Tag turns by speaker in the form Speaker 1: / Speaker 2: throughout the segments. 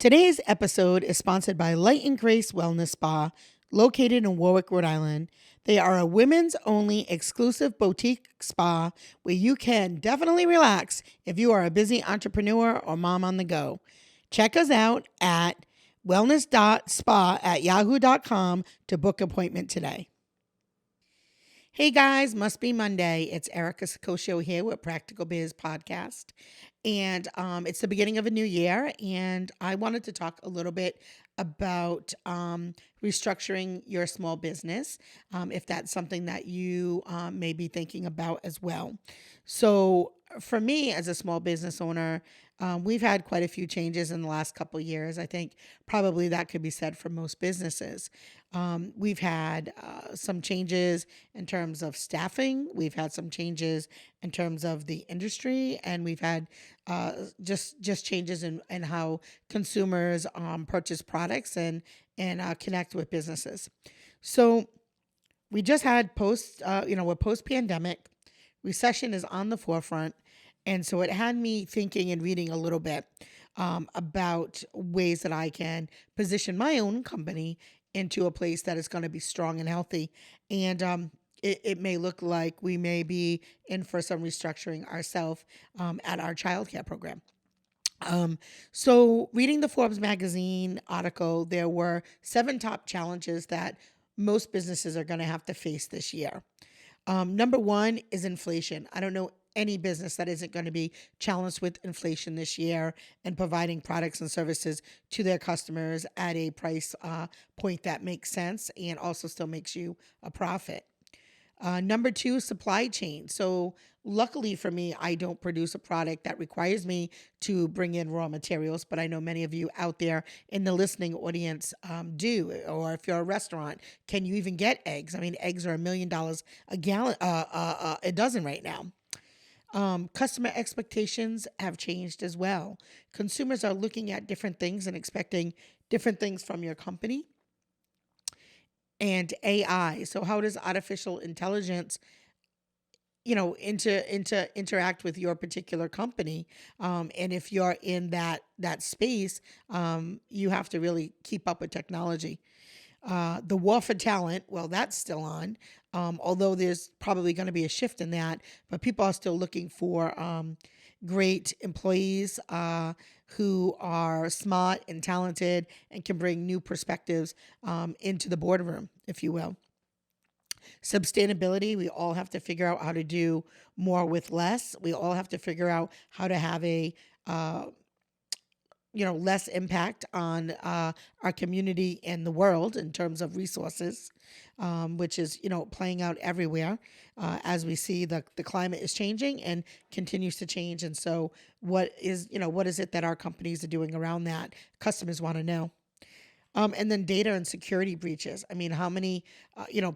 Speaker 1: Today's episode is sponsored by Light and Grace Wellness Spa, located in Warwick, Rhode Island. They are a women's only exclusive boutique spa where you can definitely relax if you are a busy entrepreneur or mom on the go. Check us out at wellness.spa@yahoo.com to book an appointment today. Hey guys, must be Monday. It's Erica Sakosho here with Practical Biz Podcast. And it's the beginning of a new year. And I wanted to talk a little bit about restructuring your small business, if that's something that you may be thinking about as well. So for me as a small business owner, we've had quite a few changes in the last couple of years. I think probably that could be said for most businesses. We've had some changes in terms of staffing. We've had some changes in terms of the industry, and we've had just changes in how consumers purchase products and connect with businesses. So we just had we're post pandemic. Recession is on the forefront. And so it had me thinking and reading a little bit about ways that I can position my own company into a place that is going to be strong and healthy. And it may look like we may be in for some restructuring ourselves at our childcare program. So reading the Forbes magazine article, there were 7 top challenges that most businesses are going to have to face this year. Number 1 is inflation. I don't know any business that isn't going to be challenged with inflation this year and providing products and services to their customers at a price point that makes sense and also still makes you a profit. Number 2, supply chain. So luckily for me, I don't produce a product that requires me to bring in raw materials, but I know many of you out there in the listening audience do. Or if you're a restaurant, can you even get eggs? I mean, eggs are $1 million a gallon, a dozen right now. Customer expectations have changed as well. Consumers are looking at different things and expecting different things from your company. And AI. So how does artificial intelligence, interact with your particular company? And if you're in that space, you have to really keep up with technology. The war for talent, well, that's still on, although there's probably going to be a shift in that, but people are still looking for great employees who are smart and talented and can bring new perspectives into the boardroom, if you will. Sustainability, we all have to figure out how to do more with less. We all have to figure out how to have a less impact on our community and the world in terms of resources, which is, playing out everywhere as we see the climate is changing and continues to change. And so what is it that our companies are doing around that? Customers want to know. And then data and security breaches. I mean, how many,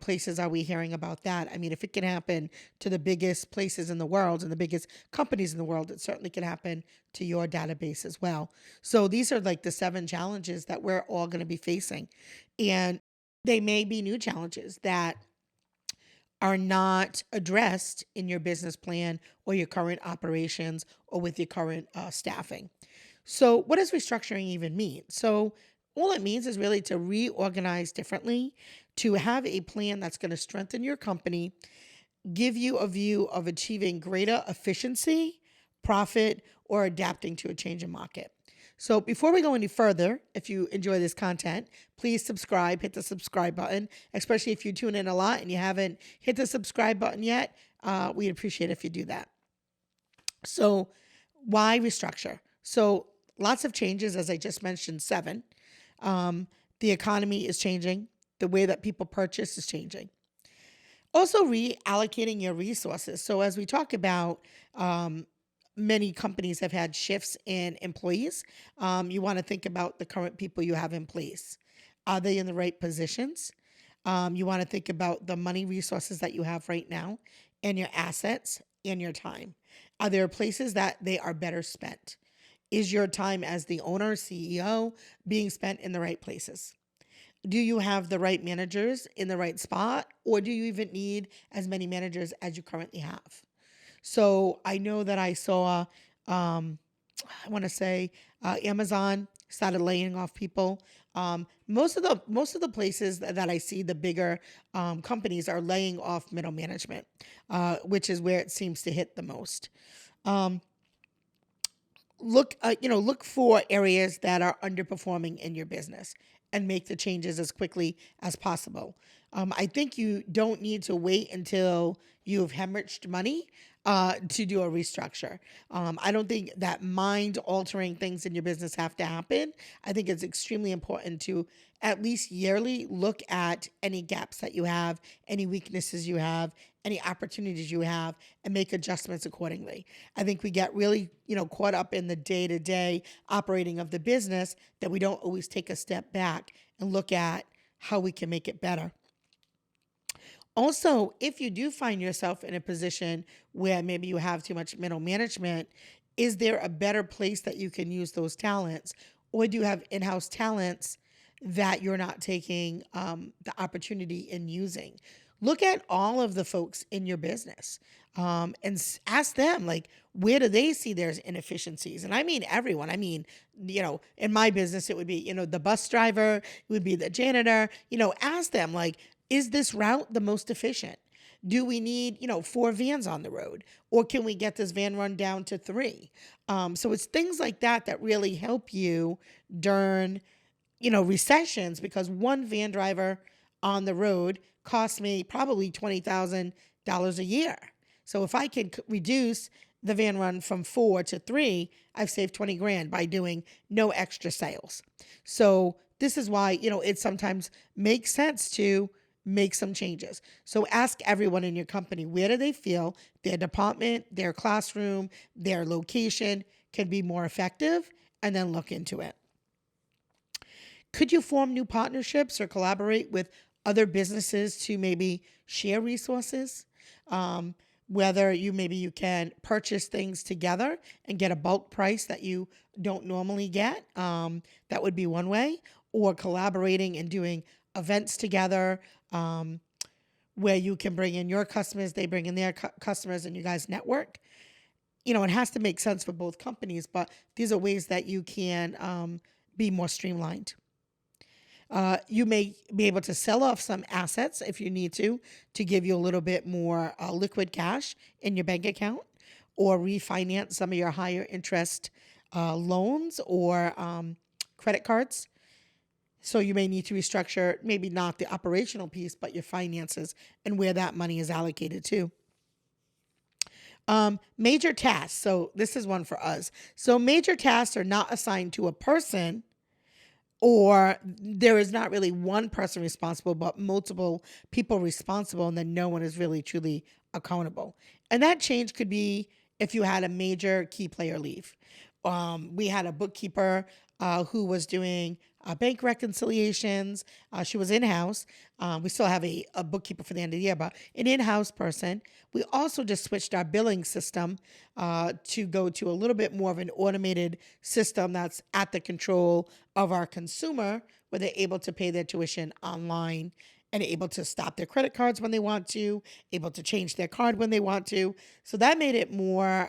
Speaker 1: places are we hearing about that? I mean, if it can happen to the biggest places in the world and the biggest companies in the world, it certainly can happen to your database as well. So these are like the 7 challenges that we're all going to be facing. And they may be new challenges that are not addressed in your business plan or your current operations or with your current staffing. So what does restructuring even mean? So all it means is really to reorganize differently, to have a plan that's going to strengthen your company, give you a view of achieving greater efficiency, profit, or adapting to a changing market. So before we go any further, if you enjoy this content, please subscribe, hit the subscribe button, especially if you tune in a lot and you haven't hit the subscribe button yet. We'd appreciate it if you do that. So why restructure? So lots of changes, as I just mentioned, 7. The economy is changing. The way that people purchase is changing. Also reallocating your resources. So as we talk about, many companies have had shifts in employees. You want to think about the current people you have in place. Are they in the right positions? You want to think about the money resources that you have right now and your assets and your time. Are there places that they are better spent? Is your time as the owner, CEO, being spent in the right places? Do you have the right managers in the right spot, or do you even need as many managers as you currently have? So I know that I saw I want to say Amazon started laying off people. Most of the places that I see the bigger companies are laying off middle management, which is where it seems to hit the most. Um, look for areas that are underperforming in your business and make the changes as quickly as possible. I think you don't need to wait until you've hemorrhaged money to do a restructure. I don't think that mind altering things in your business have to happen. I think it's extremely important to at least yearly look at any gaps that you have, any weaknesses you have, any opportunities you have, and make adjustments accordingly. I think we get really, caught up in the day-to-day operating of the business that we don't always take a step back and look at how we can make it better. Also, if you do find yourself in a position where maybe you have too much middle management, is there a better place that you can use those talents? Or do you have in house talents that you're not taking the opportunity in using? Look at all of the folks in your business and ask them, like, where do they see there's inefficiencies? And I mean everyone. I mean, in my business, it would be, the bus driver, it would be the janitor, ask them, like, is this route the most efficient? Do we need, 4 vans on the road? Or can we get this van run down to 3? So it's things like that that really help you during, recessions, because one van driver on the road costs me probably $20,000 a year. So if I can reduce the van run from 4 to 3, I've saved 20 grand by doing no extra sales. So this is why, it sometimes makes sense to make some changes. So ask everyone in your company, where do they feel their department, their classroom, their location can be more effective, and then look into it. Could you form new partnerships or collaborate with other businesses to maybe share resources? Whether you can purchase things together and get a bulk price that you don't normally get. That would be one way. Or collaborating and doing events together, where you can bring in your customers, they bring in their customers, and you guys network. It has to make sense for both companies, but these are ways that you can be more streamlined. You may be able to sell off some assets if you need to give you a little bit more liquid cash in your bank account, or refinance some of your higher interest loans or credit cards. So you may need to restructure, maybe not the operational piece, but your finances and where that money is allocated to. Major tasks. So this is one for us. So major tasks are not assigned to a person, or there is not really one person responsible, but multiple people responsible, and then no one is really truly accountable. And that change could be if you had a major key player leave. We had a bookkeeper who was doing bank reconciliations. She was in-house. We still have a bookkeeper for the end of the year, but an in-house person. We also just switched our billing system to go to a little bit more of an automated system that's at the control of our consumer, where they're able to pay their tuition online and able to stop their credit cards when they want to, able to change their card when they want to. So that made it more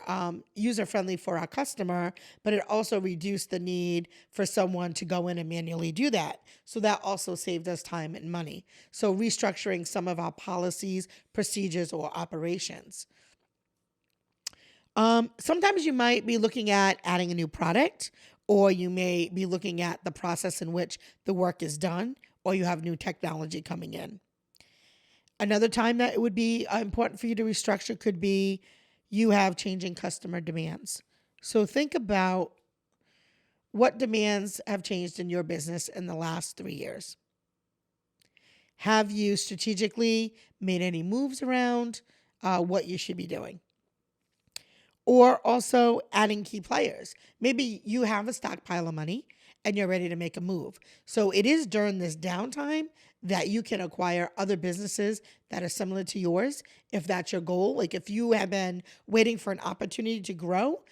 Speaker 1: user-friendly for our customer, but it also reduced the need for someone to go in and manually do that. So that also saved us time and money. So restructuring some of our policies, procedures, or operations. Sometimes you might be looking at adding a new product, or you may be looking at the process in which the work is done, or you have new technology coming in. Another time that it would be important for you to restructure could be you have changing customer demands. So think about what demands have changed in your business in the last 3 years. Have you strategically made any moves around what you should be doing? Or also adding key players. Maybe you have a stockpile of money and you're ready to make a move. So it is during this downtime that you can acquire other businesses that are similar to yours, if that's your goal. Like if you have been waiting for an opportunity to grow,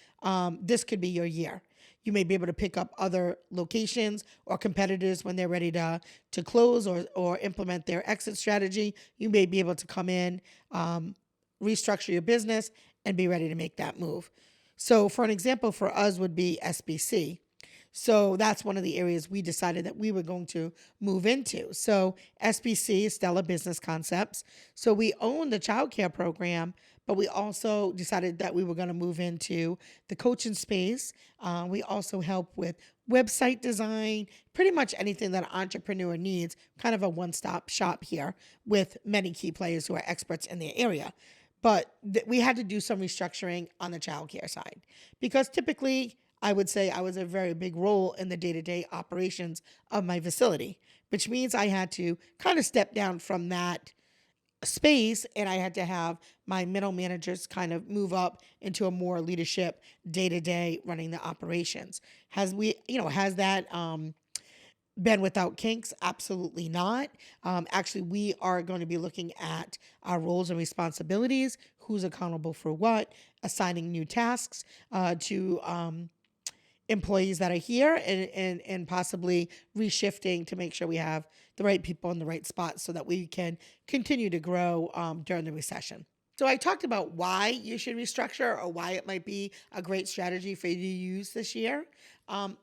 Speaker 1: this could be your year. You may be able to pick up other locations or competitors when they're ready to close or implement their exit strategy. You may be able to come in, restructure your business, and be ready to make that move. So for an example for us would be SBC. So that's one of the areas we decided that we were going to move into. So SBC is Stella Business Concepts. So we own the childcare program, but we also decided that we were going to move into the coaching space. We also help with website design, pretty much anything that an entrepreneur needs, kind of a one-stop shop here with many key players who are experts in their area. But we had to do some restructuring on the childcare side because typically I would say I was a very big role in the day-to-day operations of my facility, which means I had to kind of step down from that space and I had to have my middle managers kind of move up into a more leadership day-to-day running the operations. Has that been without kinks? Absolutely not. Actually, we are going to be looking at our roles and responsibilities, who's accountable for what, assigning new tasks to employees that are here and possibly reshifting to make sure we have the right people in the right spots so that we can continue to grow during the recession. So I talked about why you should restructure or why it might be a great strategy for you to use this year.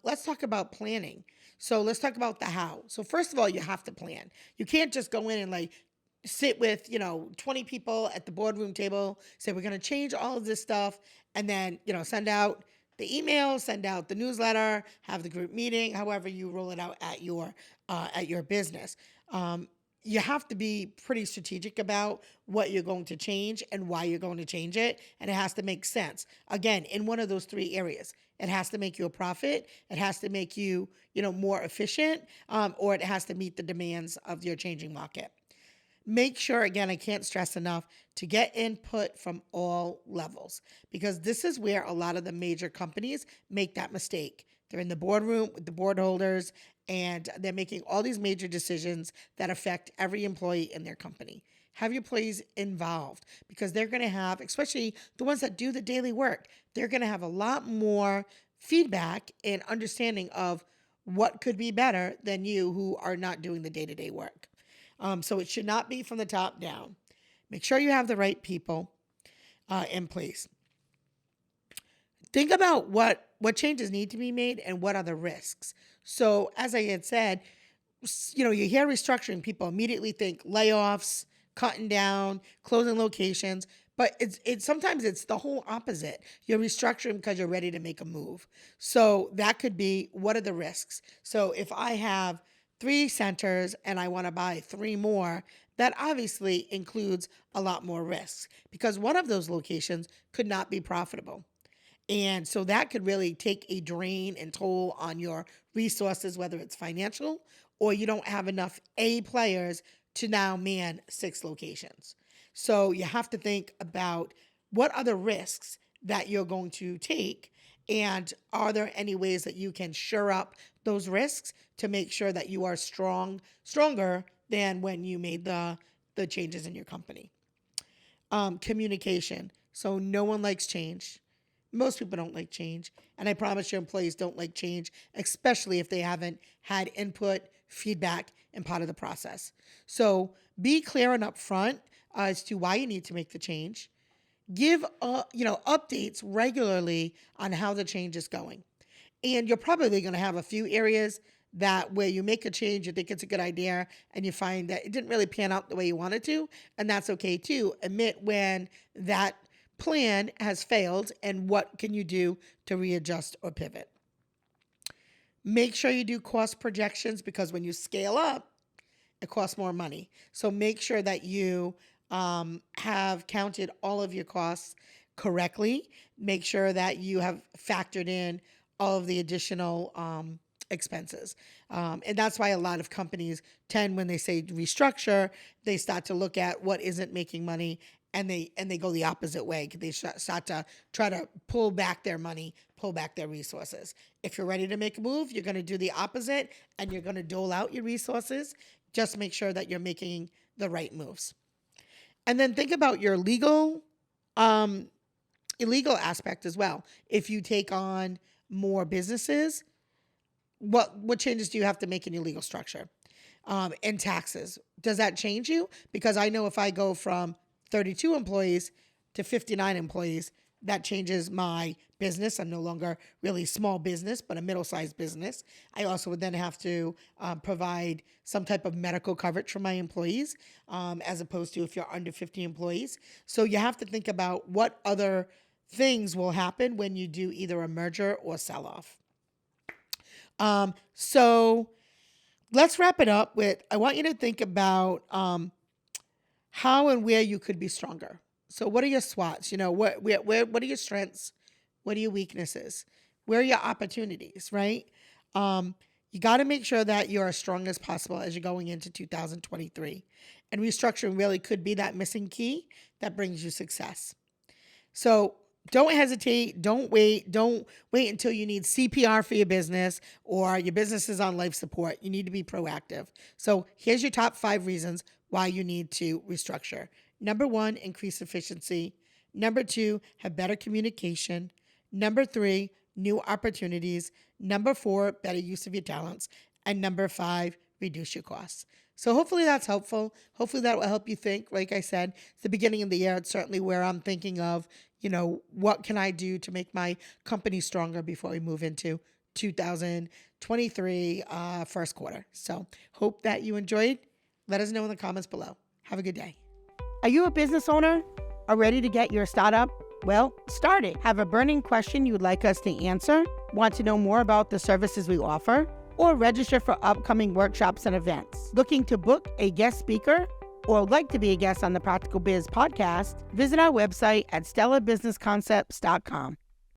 Speaker 1: Let's talk about planning. So let's talk about the how. So first of all, you have to plan. You can't just go in and sit with 20 people at the boardroom table, say we're going to change all of this stuff, and then send out the email, send out the newsletter, have the group meeting, however you roll it out at your business. You have to be pretty strategic about what you're going to change and why you're going to change it, and it has to make sense. Again, in one of those three areas, it has to make you a profit, it has to make you, more efficient, or it has to meet the demands of your changing market. Make sure, again, I can't stress enough, to get input from all levels because this is where a lot of the major companies make that mistake. They're in the boardroom with the board holders and they're making all these major decisions that affect every employee in their company. Have your employees involved because they're going to have, especially the ones that do the daily work, they're going to have a lot more feedback and understanding of what could be better than you who are not doing the day-to-day work. So it should not be from the top down. Make sure you have the right people in place. Think about what changes need to be made and what are the risks. So as I had said, you hear restructuring, people immediately think layoffs, cutting down, closing locations, but it's sometimes it's the whole opposite. You're restructuring because you're ready to make a move. So that could be, what are the risks? So if I have 3 centers and I want to buy 3 more, that obviously includes a lot more risks because one of those locations could not be profitable. And so that could really take a drain and toll on your resources, whether it's financial or you don't have enough A players to now man 6 locations. So you have to think about what are the risks that you're going to take and are there any ways that you can shore up those risks to make sure that you are stronger than when you made the changes in your company. Communication. So no one likes change. Most people don't like change. And I promise your employees don't like change, especially if they haven't had input, feedback, and part of the process. So be clear and upfront as to why you need to make the change. Give updates regularly on how the change is going. And you're probably going to have a few areas that where you make a change, you think it's a good idea, and you find that it didn't really pan out the way you wanted to, and that's okay too. Admit when that plan has failed and what can you do to readjust or pivot. Make sure you do cost projections because when you scale up, it costs more money. So make sure that you have counted all of your costs correctly. Make sure that you have factored in all of the additional expenses. And that's why a lot of companies tend, when they say restructure, they start to look at what isn't making money and they go the opposite way. They start to try to pull back their money, pull back their resources. If you're ready to make a move, you're going to do the opposite and you're going to dole out your resources. Just make sure that you're making the right moves. And then think about your illegal aspect as well. If you take on more businesses, what changes do you have to make in your legal structure? And taxes. Does that change you? Because I know if I go from 32 employees to 59 employees, that changes my business. I'm no longer really small business, but a middle-sized business. I also would then have to provide some type of medical coverage for my employees, as opposed to if you're under 50 employees. So you have to think about what other things will happen when you do either a merger or sell-off. So let's wrap it up with, I want you to think about how and where you could be stronger. So what are your SWOTs? What are your strengths? What are your weaknesses? Where are your opportunities, right? You got to make sure that you're as strong as possible as you're going into 2023. And restructuring really could be that missing key that brings you success. So don't hesitate. Don't wait. Don't wait until you need CPR for your business or your business is on life support. You need to be proactive. So here's your top 5 reasons why you need to restructure. Number 1, increase efficiency. Number 2, have better communication. Number 3, new opportunities. Number 4, better use of your talents. And number 5, reduce your costs. So hopefully that's helpful. Hopefully that will help you think. Like I said, it's the beginning of the year. It's certainly where I'm thinking of, what can I do to make my company stronger before we move into 2023 first quarter. So hope that you enjoyed. Let us know in the comments below. Have a good day.
Speaker 2: Are you a business owner? Are ready to get your startup? Well, start it. Have a burning question you would like us to answer? Want to know more about the services we offer? Or register for upcoming workshops and events? Looking to book a guest speaker? Or would like to be a guest on the Practical Biz podcast? Visit our website at stellarbusinessconcepts.com.